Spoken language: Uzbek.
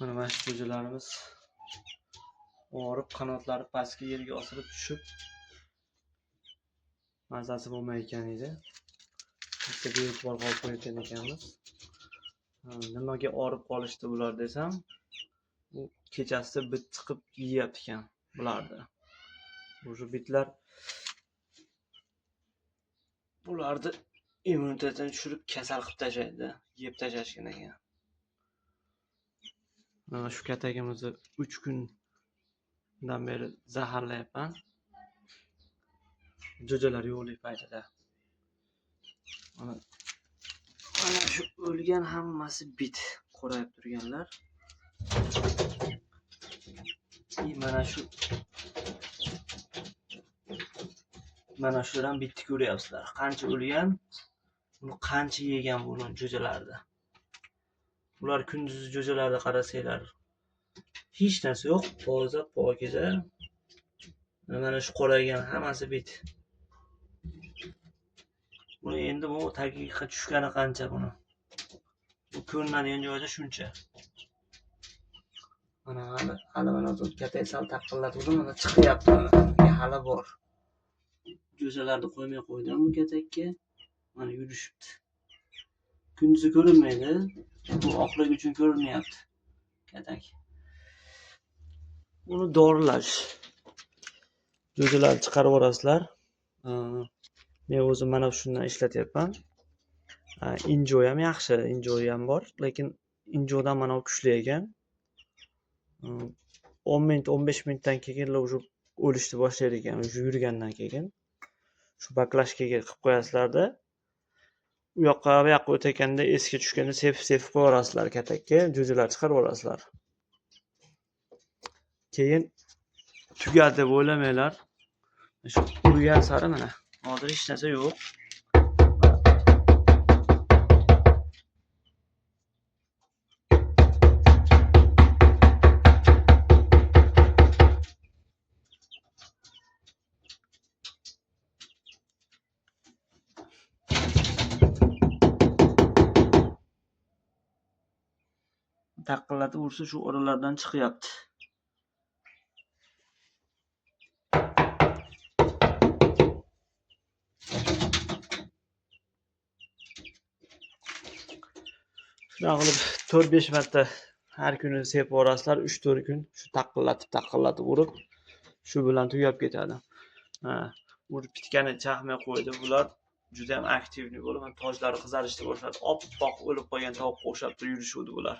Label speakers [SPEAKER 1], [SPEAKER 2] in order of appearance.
[SPEAKER 1] Mana shu jo'jalarimiz og'rib, qanotlari pastga yerga osilib tushib, mazasi bo'lmayotgan edi. Bitta buyurtma olib qo'ygan ekanmiz. Nimaga og'rib qolishdi bular desam, u kechasida bit chiqib yeyapti ekan bularni. O'sha bitlar bularni immunitetini tushirib kasal qilib tashlaydi, yeb tashlashgan ekan. Mana shu katagimizni 3 kundan beri zaharlayapman. Jo'jalar yo'qlik paytida. Mana shu o'lgan hammasi bit qorayib turganlar. Mana shudan bitni ko'ryapsizlar. Qancha o'lgan, uni qancha yegan buni jo'jalarni. Ular kunduzi jo'jalarni qarasanglar, hech narsa yo'q, toza, pokiza. Mana shu qoraygan hammasi bit. Buni endi bu tagiga tushgani qancha buni. Bu ko'rinadigan joyda shuncha. Mana hali mana katay sal taqillatdim, mana chiqyapti. Hali bor. Jo'jalarni qo'ymay qo'ydim bu katakka. Mana yurishibdi. Kunduzi ko'rinmaydi. Bu oqlik uchun ko'rinyapti. Katak. Buni dorlash. Jo'jalarni chiqarib yuborasizlar. Men o'zim mana shundan ishlatyapman. Injo ham yaxshi, injo ham bor, lekin injodan mana bu kuchli ekan. 10 minut, 15 minutdan keyin уже o'lishni boshlaydi ekan, уже yurgandan keyin. Shu baklashkaga qilib qo'yasizlarda, u yoqqa bu yoqqa o'tayotganda esga tushganda sepib qo'yasizlar katakka, jo'jalar chiqarib yuborasizlar. Keyin tugadi deb o'ylamanglar. Shu urgan sari mana hozir hech narsa yo'q. Taqillatib ursa shu oralardan chiqyapti. Shuna qilib 4-5 marta har kuni sepib yuborasizlar, 3-4 kun shu taqillatib urib, shu bilan tugab ketadi. Urib bitgani chaqmay qo'ydi. Bular juda ham aktivniy bo'lib, tojlari qizarishni boshladi. Oppoq o'lib qolgan tovuqqa o'xshab yurishuvdi bular.